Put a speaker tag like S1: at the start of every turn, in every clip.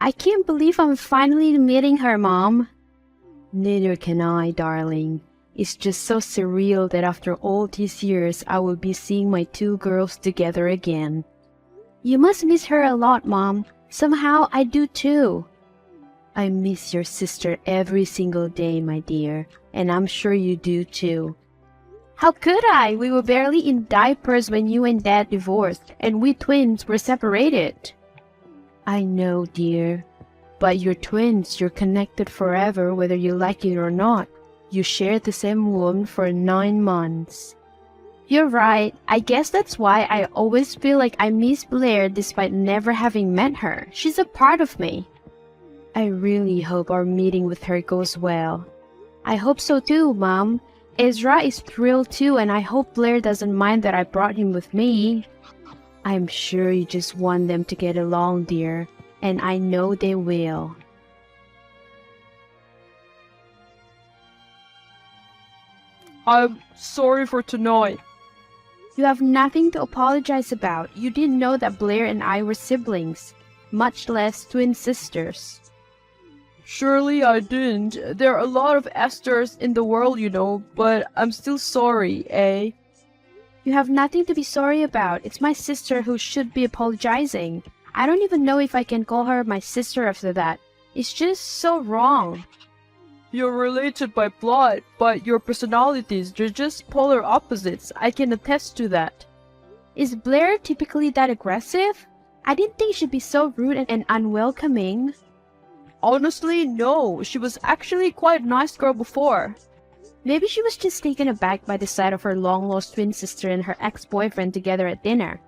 S1: I can't believe I'm finally meeting her, Mom.
S2: Neither can I, darling. It's just so surreal that after all these years I will be seeing my two girls together again.
S1: You must miss her a lot, Mom. Somehow I do too.
S2: I miss your sister every single day, my dear, and I'm sure you do too.
S1: How could I? We were barely in diapers when you and Dad divorced, and we twins were separated.
S2: I know, dear. But you're twins, you're connected forever whether you like it or not. You shared the same womb for 9 months.
S1: You're right. I guess that's why I always feel like I miss Blair despite never having met her. She's a part of me.
S2: I really hope our meeting with her goes well.
S1: I hope so too, Mom. Ezra is thrilled too, and I hope Blair doesn't mind that I brought him with me.
S2: I'm sure you just want them to get along, dear, and I know they will.
S3: I'm sorry for tonight.
S1: You have nothing to apologize about. You didn't know that Blair and I were siblings, much less twin sisters.
S3: Surely I didn't. There are a lot of Esthers in the world, you know, but I'm still sorry, eh?
S1: You have nothing to be sorry about. It's my sister who should be apologizing. I don't even know if I can call her my sister after that. It's just so wrong.
S3: You're related by blood, but your personalities, they're just polar opposites. I can attest to that.
S1: Is Blair typically that aggressive? I didn't think she'd be so rude and unwelcoming.
S3: Honestly, no. She was actually quite a nice girl before.
S1: Maybe she was just taken aback by the sight of her long-lost twin sister and her ex-boyfriend together at dinner.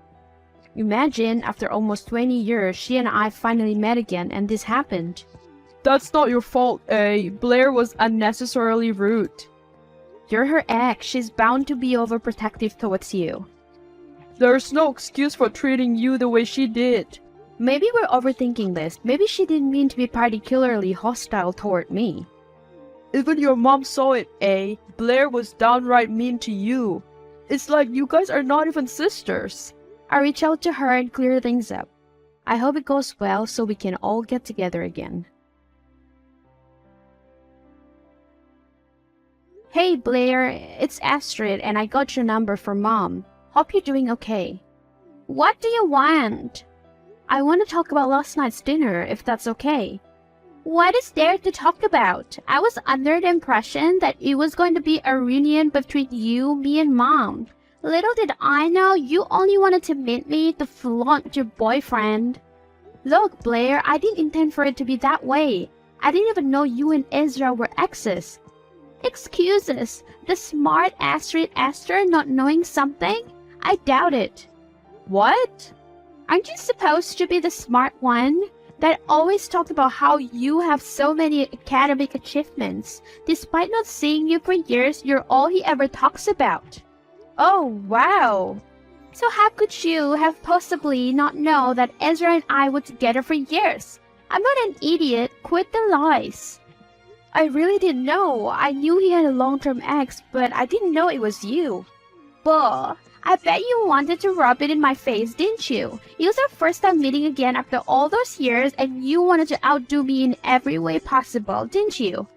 S1: Imagine, after almost 20 years, she and I finally met again and this happened.
S3: That's not your fault, eh? Blair was unnecessarily rude.
S1: You're her ex. She's bound to be overprotective towards you.
S3: There's no excuse for treating you the way she did.
S1: Maybe we're overthinking this. Maybe she didn't mean to be particularly hostile toward me.
S3: Even your mom saw it, eh? Blair was downright mean to you. It's like you guys are not even sisters.
S1: I'll reach out to her and clear things up. I hope it goes well so we can all get together again. Hey Blair, it's Astrid and I got your number from Mom. Hope you're doing okay. What do you want? I want to talk about last night's dinner, if that's okay. What is there to talk about? I was under the impression that it was going to be a reunion between you, me, and Mom. Little did I know you only wanted to meet me to flaunt your boyfriend. Look, Blair, I didn't intend for it to be that way. I didn't even know you and Ezra were exes. Excuses? The smart Astrid Esther not knowing something? I doubt it.
S3: What?
S1: Aren't you supposed to be the smart one? That always talked about how you have so many academic achievements. Despite not seeing you for years, you're all he ever talks about. Oh, wow. So how could you have possibly not know that Ezra and I were together for years? I'm not an idiot. Quit the lies. I really didn't know. I knew he had a long-term ex, but I didn't know it was you. Buh. I bet you wanted to rub it in my face, didn't you? It was our first time meeting again after all those years, and you wanted to outdo me in every way possible, didn't you?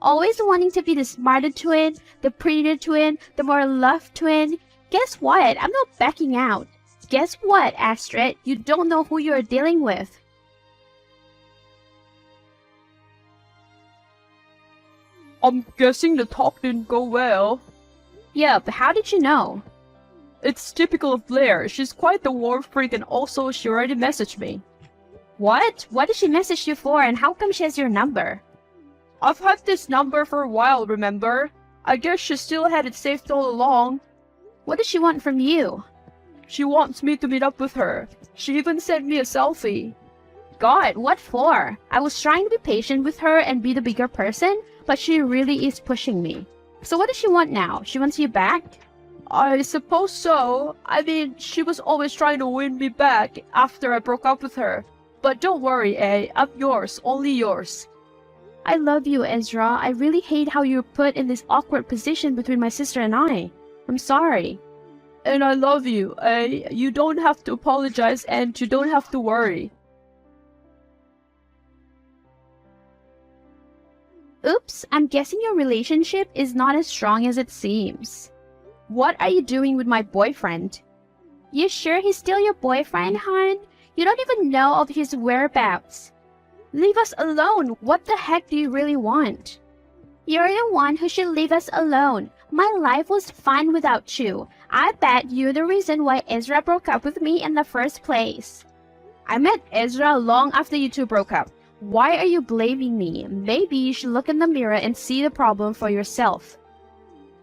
S1: Always wanting to be the smarter twin, the prettier twin, the more loved twin. Guess what? I'm not backing out. Guess what, Astrid? You don't know who you're dealing with.
S3: I'm guessing the talk didn't go well.
S1: Yup, how did you know?
S3: It's typical of Blair. She's quite the war freak and also she already messaged me.
S1: What? What did she message you for and how come she has your number?
S3: I've had this number for a while, remember? I guess she still had it saved all along.
S1: What does she want from you?
S3: She wants me to meet up with her. She even sent me a selfie.
S1: God, what for? I was trying to be patient with her and be the bigger person, but she really is pushing me. So what does she want now? She wants you back?
S3: I suppose so. I mean, she was always trying to win me back after I broke up with her. But don't worry, eh? I'm yours, only yours.
S1: I love you, Ezra. I really hate how you're put in this awkward position between my sister and I. I'm sorry.
S3: And I love you, eh? You don't have to apologize and you don't have to worry.
S1: Oops, I'm guessing your relationship is not as strong as it seems.
S3: What are you doing with my boyfriend?
S1: You sure he's still your boyfriend, hon? You don't even know of his whereabouts.
S3: Leave us alone. What the heck do you really want?
S1: You're the one who should leave us alone. My life was fine without you. I bet you're the reason why Ezra broke up with me in the first place.
S3: I met Ezra long after you two broke up. Why are you blaming me? Maybe you should look in the mirror and see the problem for yourself.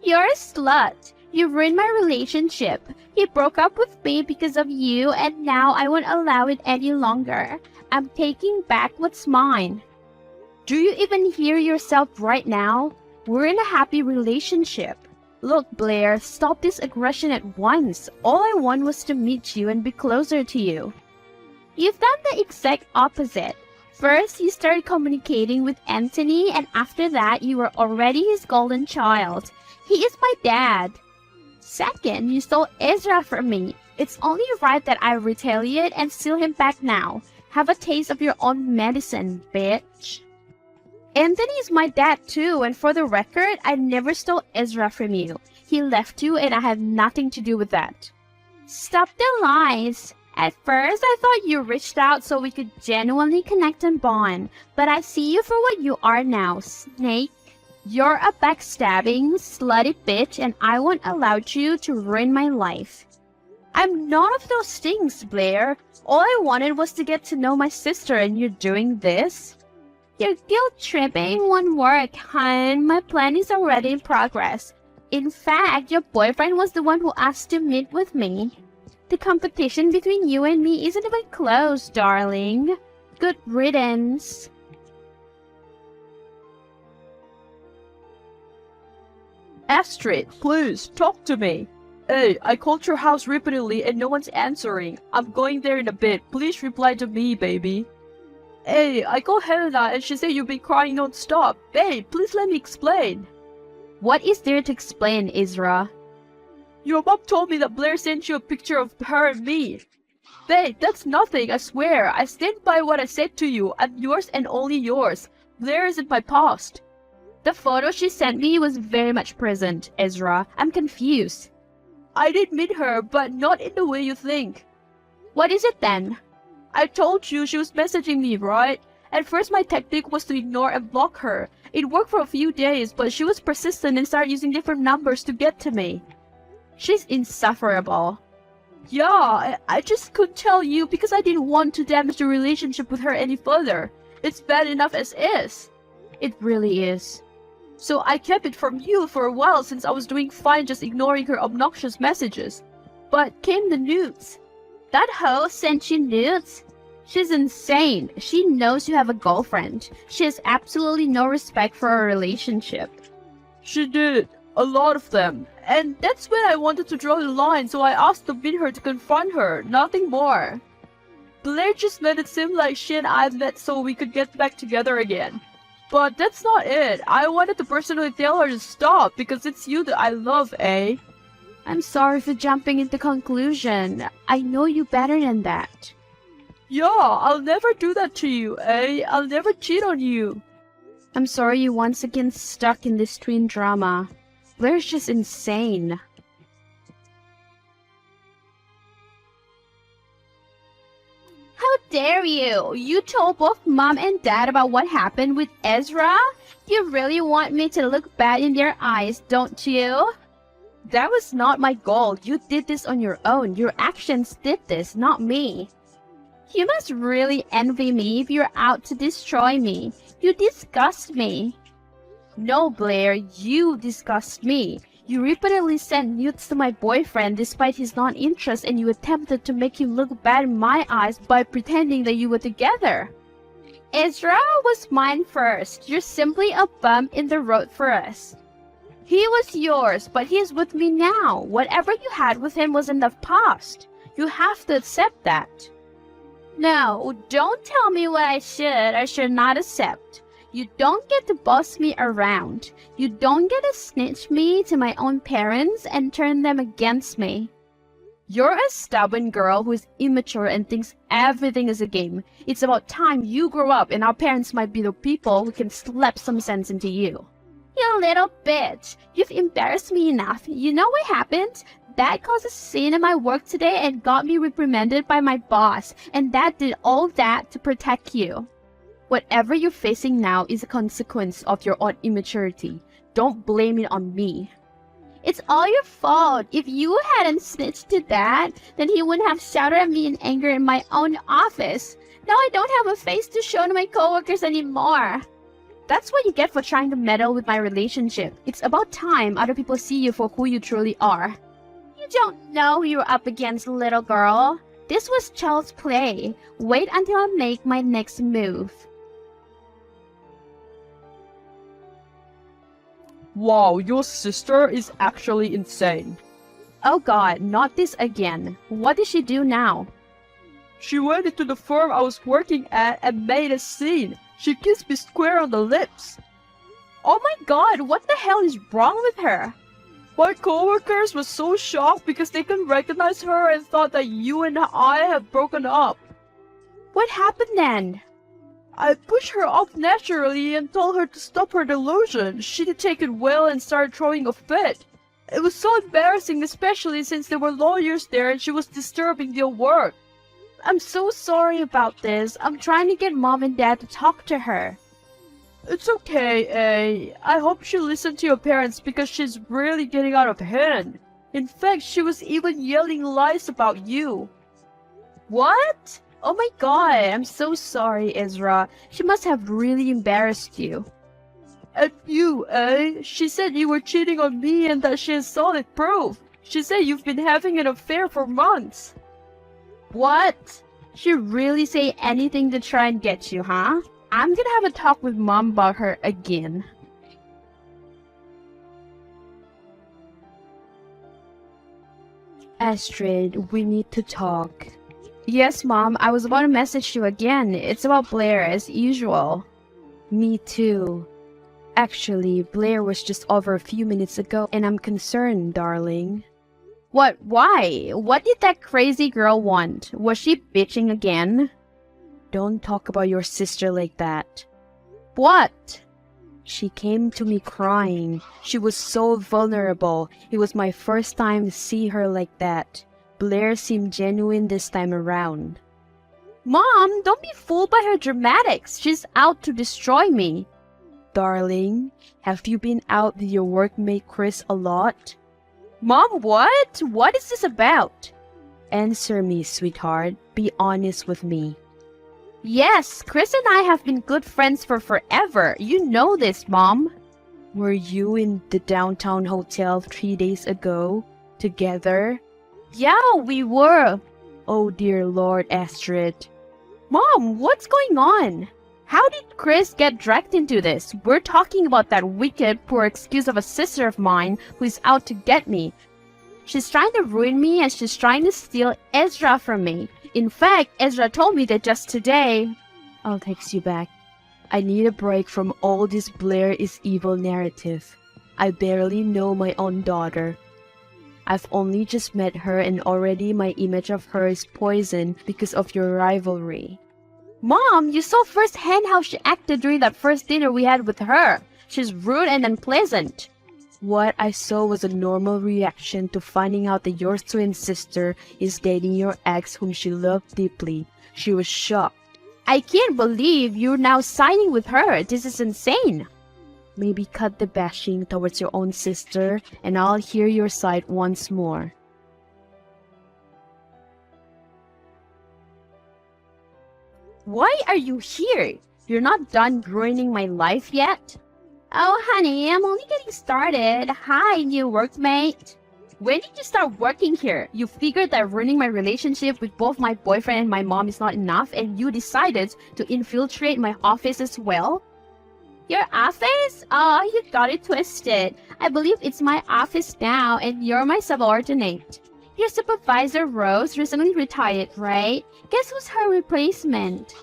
S1: You're a slut. You ruined my relationship. He broke up with me because of you, and now I won't allow it any longer. I'm taking back what's mine.
S3: Do you even hear yourself right now? We're in a happy relationship. Look, Blair, stop this aggression at once. All I want was to meet you and be closer to you.
S1: You've done the exact opposite. First, you started communicating with Anthony, and after that, you were already his golden child. He is my dad. Second, you stole Ezra from me. It's only right that I retaliate and steal him back now. Have a taste of your own medicine, bitch.
S3: Anthony is my dad too, and for the record, I never stole Ezra from you. He left you and I had nothing to do with that.
S1: Stop the lies. At first, I thought you reached out so we could genuinely connect and bond, but I see you for what you are now, Snake. You're a backstabbing, slutty bitch, and I won't allow you to ruin my life.
S3: I'm none of those things, Blair. All I wanted was to get to know my sister, and you're doing this?
S1: Your guilt-tripping won't work, hon. My plan is already in progress. In fact, your boyfriend was the one who asked to meet with me. The competition between you and me isn't even close, darling. Good riddance.
S3: Astrid, please, talk to me. Hey, I called your house repeatedly and no one's answering. I'm going there in a bit. Please reply to me, baby. Hey, I called Helena and she said you've been crying non-stop. Babe, please let me explain.
S2: What is there to explain, Ezra?
S3: Your mom told me that Blair sent you a picture of her and me. Babe, that's nothing, I swear. I stand by what I said to you. I'm yours and only yours. Blair isn't my past.
S2: The photo she sent me was very much present, Ezra. I'm confused.
S3: I did meet her, but not in the way you think.
S2: What is it then?
S3: I told you she was messaging me, right? At first my tactic was to ignore and block her. It worked for a few days, but she was persistent and started using different numbers to get to me.
S2: She's insufferable.
S3: Yeah, I just couldn't tell you because I didn't want to damage the relationship with her any further. It's bad enough as is.
S2: It really is.
S3: So I kept it from you for a while since I was doing fine just ignoring her obnoxious messages. But came the nudes.
S1: That hoe sent you nudes?
S2: She's insane. She knows you have a girlfriend. She has absolutely no respect for our relationship.
S3: She did. A lot of them. And that's when I wanted to draw the line, so I asked to meet her to confront her. Nothing more. Blair just made it seem like she and I met so we could get back together again. But that's not it. I wanted to personally tell her to stop because it's you that I love, eh?
S2: I'm sorry for jumping into conclusion. I know you better than that.
S3: Yeah, I'll never do that to you, eh? I'll never cheat on you.
S2: I'm sorry you're once again stuck in this twin drama. Blair's just insane.
S1: How dare you? You told both mom and dad about what happened with Ezra? You really want me to look bad in their eyes, don't you?
S2: That was not my goal. You did this on your own. Your actions did this, not me.
S1: You must really envy me if you're out to destroy me. You disgust me.
S2: No, Blair, you disgust me. You repeatedly sent nudes to my boyfriend despite his non-interest, and you attempted to make him look bad in my eyes by pretending that you were together.
S1: Ezra was mine first. You're simply a bump in the road for us. He was yours, but he's with me now. Whatever you had with him was in the past. You have to accept that. No, don't tell me what I should or should not accept. You don't get to boss me around. You don't get to snitch me to my own parents and turn them against me.
S2: You're a stubborn girl who is immature and thinks everything is a game. It's about time you grow up, and our parents might be the people who can slap some sense into you.
S1: You little bitch. You've embarrassed me enough. You know what happened? That caused a scene in my work today and got me reprimanded by my boss. And Dad did all that to protect you.
S2: Whatever you're facing now is a consequence of your own immaturity. Don't blame it on me.
S1: It's all your fault. If you hadn't snitched to Dad, then he wouldn't have shouted at me in anger in my own office. Now I don't have a face to show to my coworkers anymore.
S2: That's what you get for trying to meddle with my relationship. It's about time other people see you for who you truly are.
S1: You don't know who you're up against, little girl. This was child's play. Wait until I make my next move.
S3: Wow, your sister is actually insane.
S2: Oh god, not this again. What did she do now?
S3: She went into the firm I was working at and made a scene. She kissed me square on the lips.
S2: Oh my god, what the hell is wrong with her?
S3: My coworkers were so shocked because they couldn't recognize her and thought that you and I had broken up.
S2: What happened then?
S3: I pushed her off naturally and told her to stop her delusion. She didn't take it well and started throwing a fit. It was so embarrassing, especially since there were lawyers there and she was disturbing their work.
S2: I'm so sorry about this. I'm trying to get Mom and Dad to talk to her.
S3: It's okay, A. I hope she'll listen to your parents because she's really getting out of hand. In fact, she was even yelling lies about you.
S2: What? Oh my god, I'm so sorry, Ezra. She must have really embarrassed you.
S3: And you, eh? She said you were cheating on me and that she has solid proof. She said you've been having an affair for months.
S2: What? She really say anything to try and get you, huh? I'm gonna have a talk with Mom about her again. Astrid, we need to talk. Yes, Mom, I was about to message you again. It's about Blair, as usual. Me too. Actually, Blair was just over a few minutes ago, and I'm concerned, darling. What? Why? What did that crazy girl want? Was she bitching again? Don't talk about your sister like that. What? She came to me crying. She was so vulnerable. It was my first time to see her like that. Blair seemed genuine this time around. Mom, don't be fooled by her dramatics. She's out to destroy me. Darling, have you been out with your workmate Chris a lot? Mom, what? What is this about? Answer me, sweetheart. Be honest with me. Yes, Chris and I have been good friends for forever. You know this, Mom. Were you in the downtown hotel 3 days ago? Together? Yeah, we were. Oh dear Lord, Astrid. Mom, what's going on? How did Chris get dragged into this? We're talking about that wicked, poor excuse of a sister of mine who is out to get me. She's trying to ruin me and she's trying to steal Ezra from me. In fact, Ezra told me that just today. I'll text you back. I need a break from all this Blair is evil narrative. I barely know my own daughter. I've only just met her and already my image of her is poisoned because of your rivalry. Mom, you saw firsthand how she acted during that first dinner we had with her. She's rude and unpleasant. What I saw was a normal reaction to finding out that your twin sister is dating your ex whom she loved deeply. She was shocked. I can't believe you're now siding with her. This is insane. Maybe cut the bashing towards your own sister and I'll hear your side once more. Why are you here? You're not done ruining my life yet?
S1: Oh, honey, I'm only getting started. Hi, new workmate.
S2: When did you start working here? You figured that ruining my relationship with both my boyfriend and my mom is not enough and you decided to infiltrate my office as well?
S1: Your office? Oh, you got it twisted. I believe it's my office now and you're my subordinate. Your supervisor, Rose, recently retired, right? Guess who's her replacement?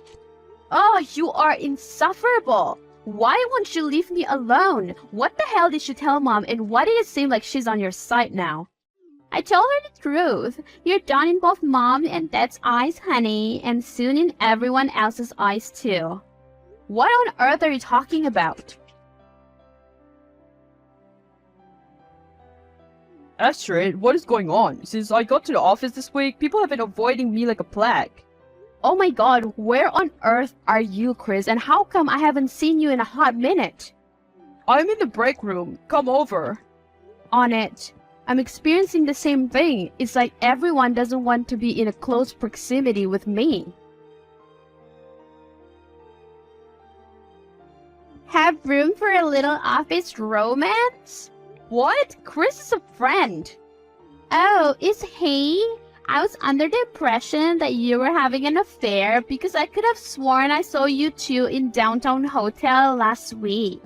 S2: Oh, you are insufferable. Why won't you leave me alone? What the hell did you tell Mom and why did it seem like she's on your side now?
S1: I told her the truth. You're done in both mom and dad's eyes, honey, and soon in everyone else's eyes too.
S2: What on earth are you talking about?
S3: Astrid, what is going on? Since I got to the office this week, people have been avoiding me like a plague.
S2: Oh my god, where on earth are you, Chris? And how come I haven't seen you in a hot minute?
S3: I'm in the break room. Come over.
S2: On it. I'm experiencing the same thing. It's like everyone doesn't want to be in a close proximity with me.
S1: Have room for a little office romance?
S2: What? Chris is a friend.
S1: Oh, is he? I was under the impression that you were having an affair because I could have sworn I saw you two in downtown hotel last week.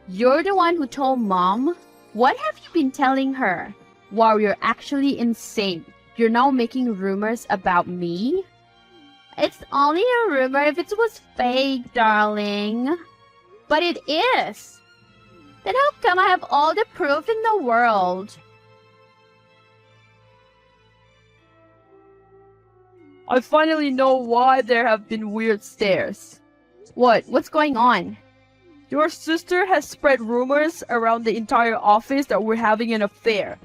S2: You're the one who told Mom? What have you been telling her? Wow, you're actually insane. You're now making rumors about me?
S1: It's only a rumor if it was fake, darling.
S2: But it is.
S1: Then how come I have all the proof in the world?
S3: I finally know why there have been weird stares.
S2: What? What's going on?
S3: Your sister has spread rumors around the entire office that we're having an affair.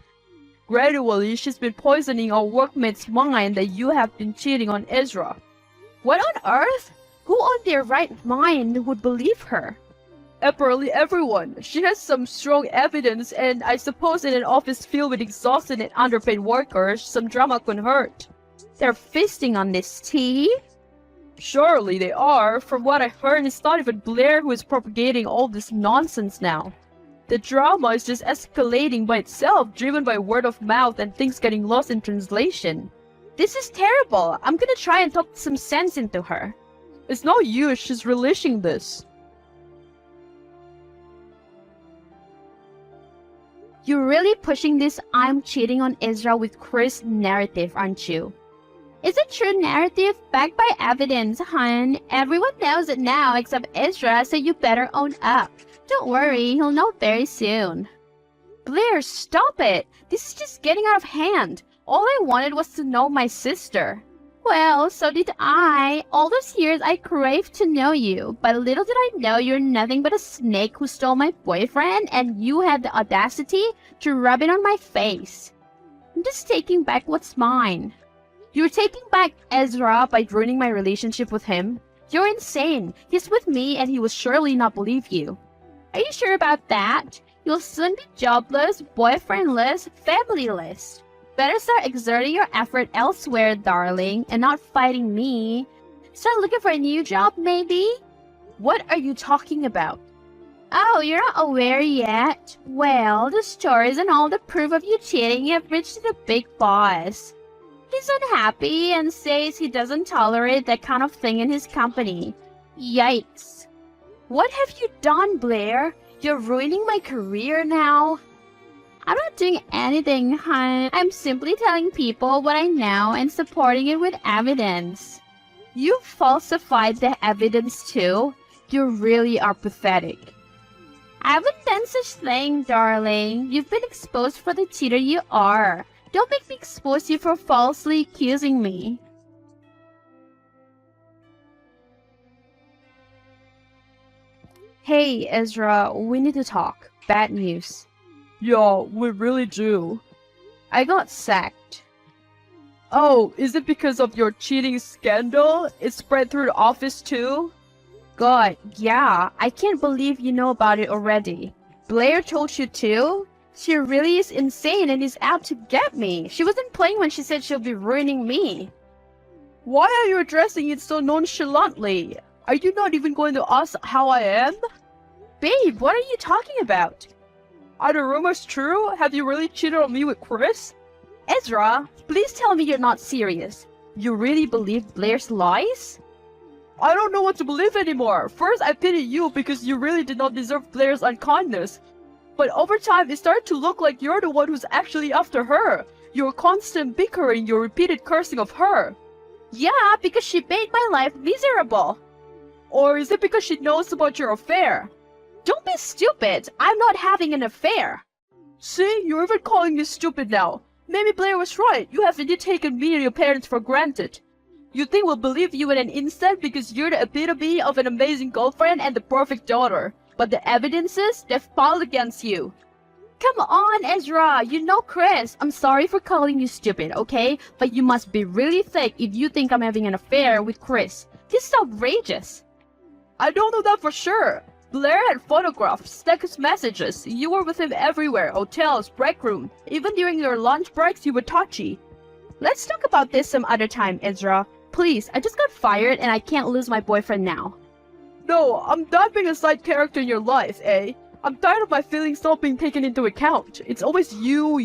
S3: Gradually, she's been poisoning our workmates' mind that you have been cheating on Ezra.
S2: What on earth? Who on their right mind would believe her?
S3: Apparently everyone. She has some strong evidence, and I suppose in an office filled with exhausted and underpaid workers, some drama couldn't hurt.
S2: They're feasting on this tea?
S3: Surely they are. From what I heard, it's not even Blair who is propagating all this nonsense now. The drama is just escalating by itself, driven by word of mouth and things getting lost in translation.
S2: This is terrible. I'm gonna try and talk some sense into her.
S3: It's no use, she's relishing this.
S2: You're really pushing this I'm cheating on Ezra with Chris narrative, aren't you?
S1: It's a true narrative backed by evidence, hon. Everyone knows it now except Ezra, so you better own up. Don't worry, he'll know very soon.
S2: Blair, stop it! This is just getting out of hand. All I wanted was to know my sister.
S1: Well, so did I. All those years I craved to know you, but little did I know you're nothing but a snake who stole my boyfriend, and you had the audacity to rub it on my face. I'm just taking back what's mine.
S2: You're taking back Ezra by ruining my relationship with him? You're insane. He's with me and he will surely not believe you.
S1: Are you sure about that? You'll soon be jobless, boyfriendless, familyless. Better start exerting your effort elsewhere, darling, and not fighting me. Start looking for a new job, maybe?
S2: What are you talking about?
S1: Oh, you're not aware yet? Well, the stories and all the proof of you cheating have reached the big boss. He's unhappy and says he doesn't tolerate that kind of thing in his company. Yikes.
S2: What have you done, Blair? You're ruining my career now.
S1: I'm not doing anything, hon. I'm simply telling people what I know and supporting it with evidence.
S2: You falsified the evidence too? You really are pathetic.
S1: I haven't done such thing, darling. You've been exposed for the cheater you are. Don't make me expose you for falsely accusing me.
S2: Hey, Ezra, we need to talk. Bad news.
S3: Yeah, we really do.
S2: I got sacked.
S3: Oh, is it because of your cheating scandal? It spread through the office too?
S2: God, yeah. I can't believe you know about it already. Blair told you too? She really is insane and is out to get me. She wasn't playing when she said she'll be ruining me.
S3: Why are you addressing it so nonchalantly? Are you not even going to ask how I am?
S2: Babe, what are you talking about?
S3: Are the rumors true? Have you really cheated on me with Chris?
S2: Ezra, please tell me you're not serious. You really believe Blair's lies?
S3: I don't know what to believe anymore. First, I pitied you because you really did not deserve Blair's unkindness. But over time, it started to look like you're the one who's actually after her. Your constant bickering, your repeated cursing of her.
S2: Yeah, because she made my life miserable.
S3: Or is it because she knows about your affair?
S2: Don't be stupid. I'm not having an affair.
S3: See, you're even calling me stupid now. Maybe Blair was right. You have indeed taken me and your parents for granted. You think we'll believe you in an instant because you're the epitome of an amazing girlfriend and the perfect daughter. But the evidences, they've filed against you.
S2: Come on, Ezra, you know Chris. I'm sorry for calling you stupid, okay? But you must be really thick if you think I'm having an affair with Chris. This is outrageous.
S3: I don't know that for sure. Blair had photographs, text messages. You were with him everywhere, hotels, break room. Even during your lunch breaks, you were touchy.
S2: Let's talk about this some other time, Ezra. Please, I just got fired and I can't lose my boyfriend now.
S3: No, I'm not being a side character in your life, eh? I'm tired of my feelings not being taken into account. It's always you,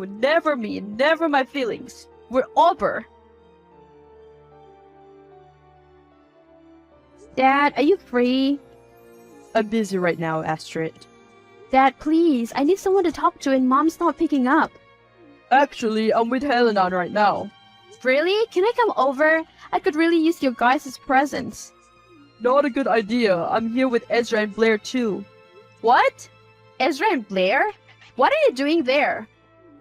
S3: never me, never my feelings. We're over.
S2: Dad, are you free?
S3: I'm busy right now, Astrid.
S2: Dad, please, I need someone to talk to and Mom's not picking up.
S3: Actually, I'm with Helena right now.
S2: Really? Can I come over? I could really use your guys' presence.
S3: Not a good idea. I'm here with Ezra and Blair too.
S2: What? Ezra and Blair? What are you doing there?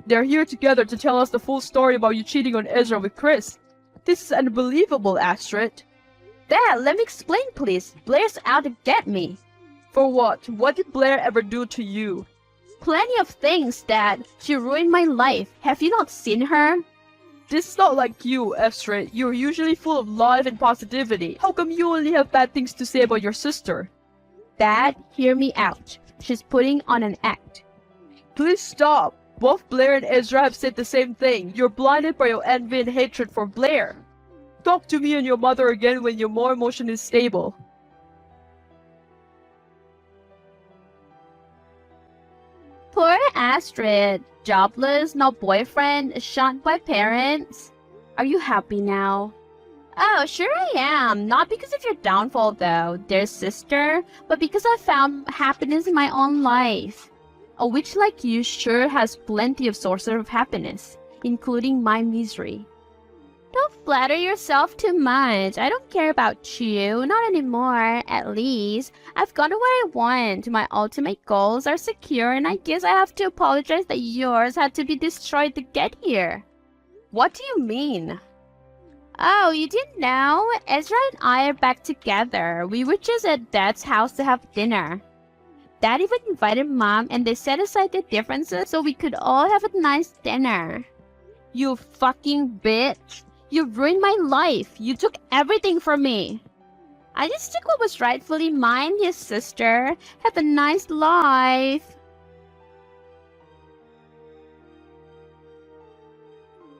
S3: They're here together to tell us the full story about you cheating on Ezra with Chris. This is unbelievable, Astrid.
S2: Dad, let me explain, please. Blair's out to get me.
S3: For what? What did Blair ever do to you?
S2: Plenty of things, Dad. She ruined my life. Have you not seen her?
S3: This is not like you, Astrid. You're usually full of life and positivity. How come you only have bad things to say about your sister?
S2: Dad, hear me out. She's putting on an act.
S3: Please stop. Both Blair and Ezra have said the same thing. You're blinded by your envy and hatred for Blair. Talk to me and your mother again when you're more emotionally stable.
S2: Poor Astrid. Jobless, no boyfriend, shunned by parents. Are you happy now? Oh, sure I am. Not because of your downfall though, dear sister, but because I found happiness in my own life. A witch like you sure has plenty of sources of happiness, including my misery. Don't flatter yourself too much. I don't care about you. Not anymore, at least. I've gotten what I want. My ultimate goals are secure, and I guess I have to apologize that yours had to be destroyed to get here. What do you mean? Oh, you didn't know? Ezra and I are back together. We were just at Dad's house to have dinner. Dad even invited Mom, and they set aside their differences so we could all have a nice dinner. You fucking bitch. You ruined my life. You took everything from me. I just took what was rightfully mine, his sister. Have a nice life.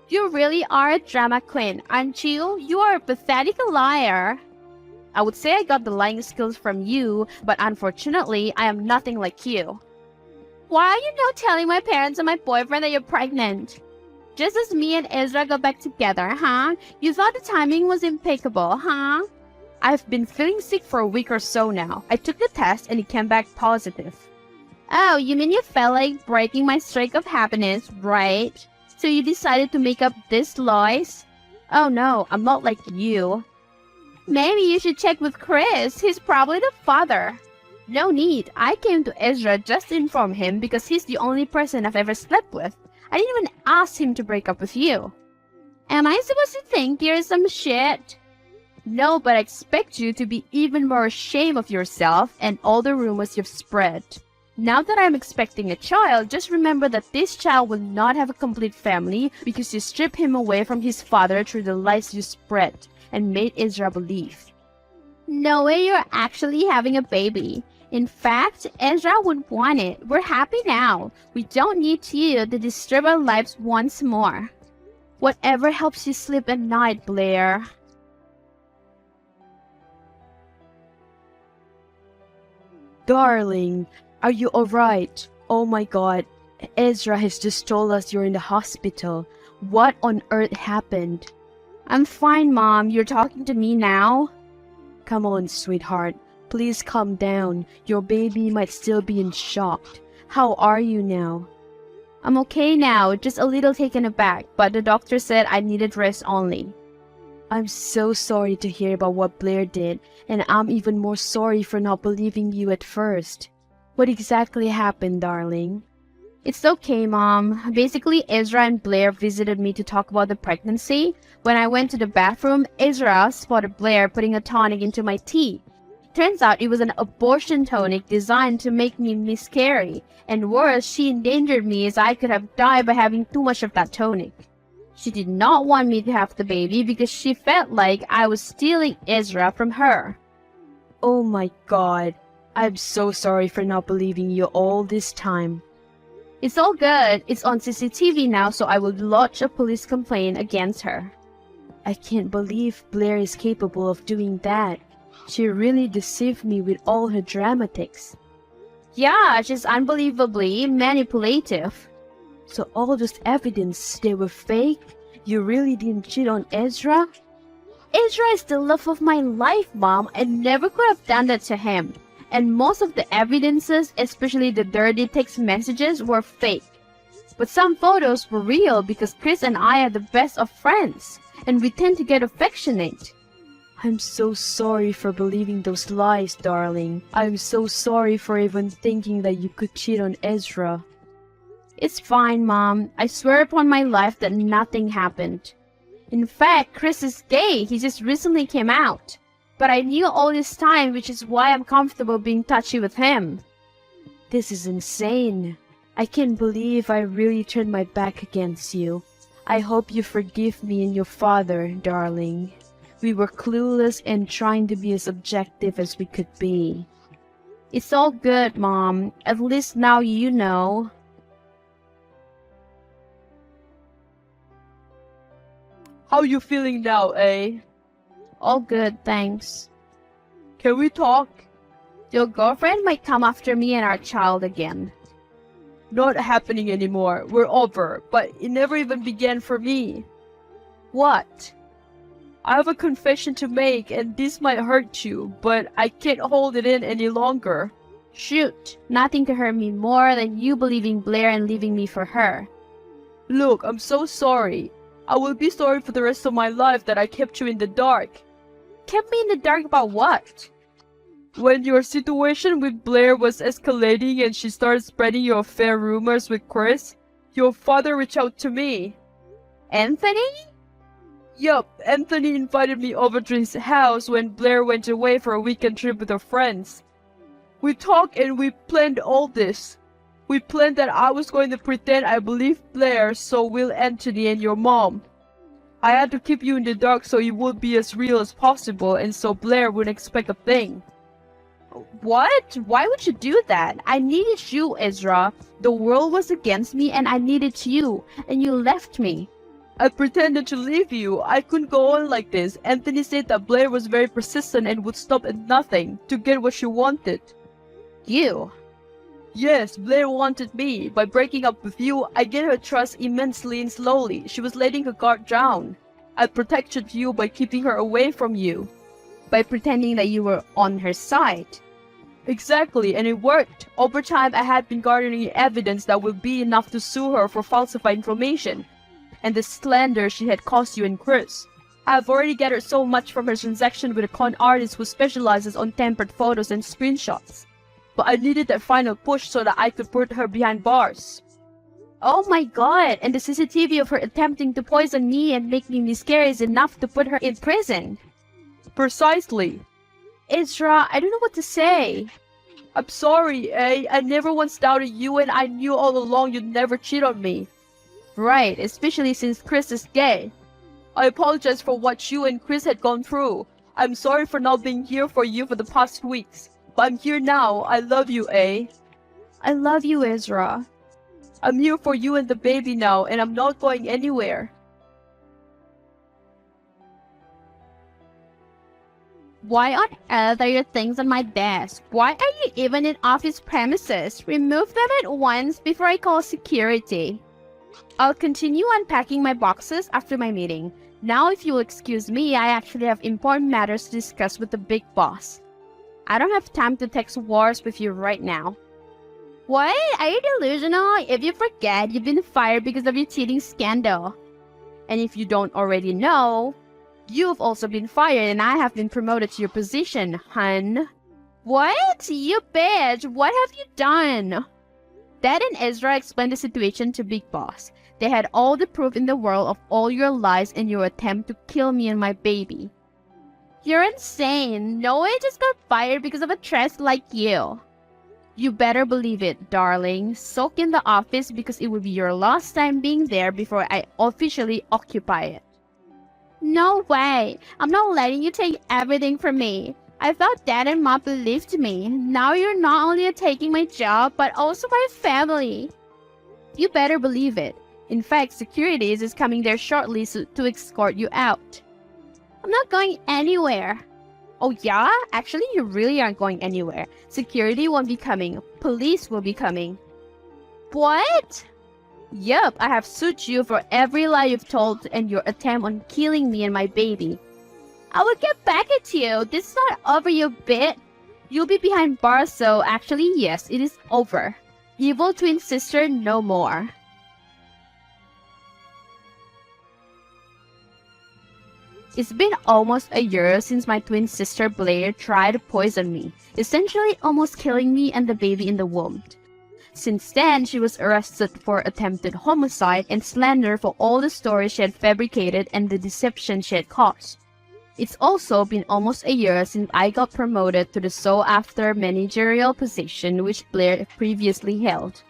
S2: You really are a drama queen, aren't you? You are a pathetic liar. I would say I got the lying skills from you, but unfortunately, I am nothing like you. Why are you now telling my parents and my boyfriend that you're pregnant? Just as me and Ezra got back together, huh? You thought the timing was impeccable, huh? I've been feeling sick for a week or so now. I took the test and it came back positive. Oh, you mean you felt like breaking my streak of happiness, right? So you decided to make up these lies? Oh no, I'm not like you. Maybe you should check with Chris. He's probably the father. No need. I came to Ezra just to inform him because he's the only person I've ever slept with. I didn't even ask him to break up with you. Am I supposed to think you're some shit? No, but I expect you to be even more ashamed of yourself and all the rumors you've spread. Now that I'm expecting a child, just remember that this child will not have a complete family because you stripped him away from his father through the lies you spread and made Ezra believe. No way you're actually having a baby. In fact, Ezra wouldn't want it. We're happy now. We don't need you to disturb our lives once more. Whatever helps you sleep at night, Blair.
S3: Darling, are you alright? Oh my god, Ezra has just told us you're in the hospital. What on earth happened?
S2: I'm fine, Mom. You're talking to me now?
S3: Come on, sweetheart. Please calm down. Your baby might still be in shock. How are you now?
S2: I'm okay now, just a little taken aback, but the doctor said I needed rest only.
S3: I'm so sorry to hear about what Blair did, and I'm even more sorry for not believing you at first. What exactly happened, darling?
S2: It's okay, Mom. Basically, Ezra and Blair visited me to talk about the pregnancy. When I went to the bathroom, Ezra spotted Blair putting a tonic into my tea. Turns out it was an abortion tonic designed to make me miscarry. And worse, she endangered me as I could have died by having too much of that tonic. She did not want me to have the baby because she felt like I was stealing Ezra from her.
S3: Oh my god. I'm so sorry for not believing you all this time.
S2: It's all good. It's on CCTV now, so I will lodge a police complaint against her.
S3: I can't believe Blair is capable of doing that. She really deceived me with all her dramatics.
S2: Yeah, she's unbelievably manipulative.
S3: So all those evidence, they were fake? You really didn't cheat on Ezra?
S2: Ezra is the love of my life, Mom. I never could have done that to him. And most of the evidences, especially the dirty text messages, were fake. But some photos were real because Chris and I are the best of friends, and we tend to get affectionate.
S3: I'm so sorry for believing those lies, darling. I'm so sorry for even thinking that you could cheat on Ezra.
S2: It's fine, Mom. I swear upon my life that nothing happened. In fact, Chris is gay. He just recently came out. But I knew all this time, which is why I'm comfortable being touchy with him.
S3: This is insane. I can't believe I really turned my back against you. I hope you forgive me and your father, darling. We were clueless and trying to be as objective as we could be.
S2: It's all good, Mom. At least now you know.
S3: How you feeling now, eh?
S2: All good, thanks.
S3: Can we talk?
S2: Your girlfriend might come after me and our child again.
S3: Not happening anymore. We're over. But it never even began for me.
S2: What?
S3: I have a confession to make and this might hurt you, but I can't hold it in any longer.
S2: Shoot. Nothing could hurt me more than you believing Blair and leaving me for her.
S3: Look, I'm so sorry. I will be sorry for the rest of my life that I kept you in the dark.
S2: Kept me in the dark about what?
S3: When your situation with Blair was escalating and she started spreading your affair rumors with Chris, your father reached out to me.
S2: Anthony?
S3: Yup, Anthony invited me over to his house when Blair went away for a weekend trip with her friends. We talked and we planned all this. We planned that I was going to pretend I believed Blair, so will Anthony and your mom. I had to keep you in the dark so it would be as real as possible and so Blair wouldn't expect a thing.
S2: What? Why would you do that? I needed you, Ezra. The world was against me and I needed you, and you left me.
S3: I pretended to leave you. I couldn't go on like this. Anthony said that Blair was very persistent and would stop at nothing to get what she wanted.
S2: You?
S3: Yes, Blair wanted me. By breaking up with you, I gained her trust immensely and slowly. She was letting her guard down. I protected you by keeping her away from you.
S2: By pretending that you were on her side.
S3: Exactly, and it worked. Over time, I had been garnering evidence that would be enough to sue her for falsified information and the slander she had caused you and Chris. I have already gathered so much from her transaction with a con artist who specializes on tempered photos and screenshots. But I needed that final push so that I could put her behind bars.
S2: Oh my god, and the CCTV of her attempting to poison me and make me miscarry is enough to put her in prison.
S3: Precisely.
S2: Ezra, I don't know what to say.
S3: I'm sorry, eh? I never once doubted you and I knew all along you'd never cheat on me.
S2: Right, especially since Chris is gay.
S3: I apologize for what you and Chris had gone through. I'm sorry for not being here for you for the past weeks. But I'm here now. I love you, eh?
S2: I love you, Ezra.
S3: I'm here for you and the baby now, and I'm not going anywhere.
S2: Why on earth are your things on my desk? Why are you even in office premises? Remove them at once before I call security. I'll continue unpacking my boxes after my meeting. Now, if you'll excuse me, I actually have important matters to discuss with the big boss. I don't have time to text wars with you right now. What? Are you delusional? If you forget, you've been fired because of your cheating scandal. And if you don't already know, you've also been fired and I have been promoted to your position, hun. What? You bitch, what have you done? Dad and Ezra explained the situation to Big Boss. They had all the proof in the world of all your lies and your attempt to kill me and my baby. You're insane. No one just got fired because of a trash like you. You better believe it, darling. Soak in the office because it will be your last time being there before I officially occupy it. No way. I'm not letting you take everything from me. I thought Dad and Mom believed me. Now you're not only taking my job, but also my family. You better believe it. In fact, security is coming there shortly to escort you out. I'm not going anywhere. Oh yeah? Actually, you really aren't going anywhere. Security won't be coming. Police will be coming. What? Yup, I have sued you for every lie you've told and your attempt on killing me and my baby. I will get back at you. This is not over, you bit. You'll be behind bars, so actually, yes, it is over. Evil twin sister, no more. It's been almost a year since my twin sister Blair tried to poison me, essentially almost killing me and the baby in the womb. Since then, she was arrested for attempted homicide and slander for all the stories she had fabricated and the deception she had caused. It's also been almost a year since I got promoted to the sought-after managerial position which Blair previously held.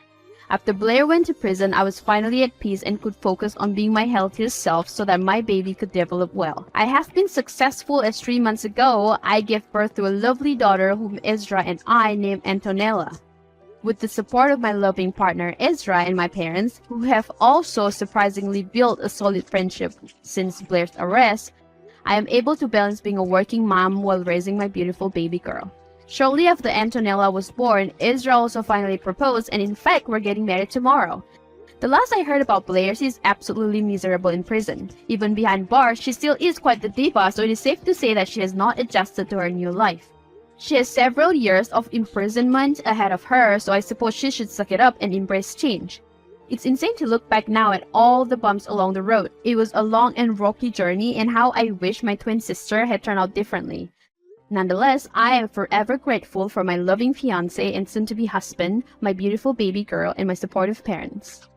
S2: After Blair went to prison, I was finally at peace and could focus on being my healthiest self so that my baby could develop well. I have been successful as 3 months ago, I gave birth to a lovely daughter whom Ezra and I named Antonella. With the support of my loving partner Ezra and my parents, who have also surprisingly built a solid friendship since Blair's arrest, I am able to balance being a working mom while raising my beautiful baby girl. Shortly after Antonella was born, Ezra also finally proposed, and in fact, we're getting married tomorrow. The last I heard about Blair, she is absolutely miserable in prison. Even behind bars, she still is quite the diva, so it is safe to say that she has not adjusted to her new life. She has several years of imprisonment ahead of her, so I suppose she should suck it up and embrace change. It's insane to look back now at all the bumps along the road. It was a long and rocky journey, and how I wish my twin sister had turned out differently. Nonetheless, I am forever grateful for my loving fiancé and soon-to-be husband, my beautiful baby girl, and my supportive parents.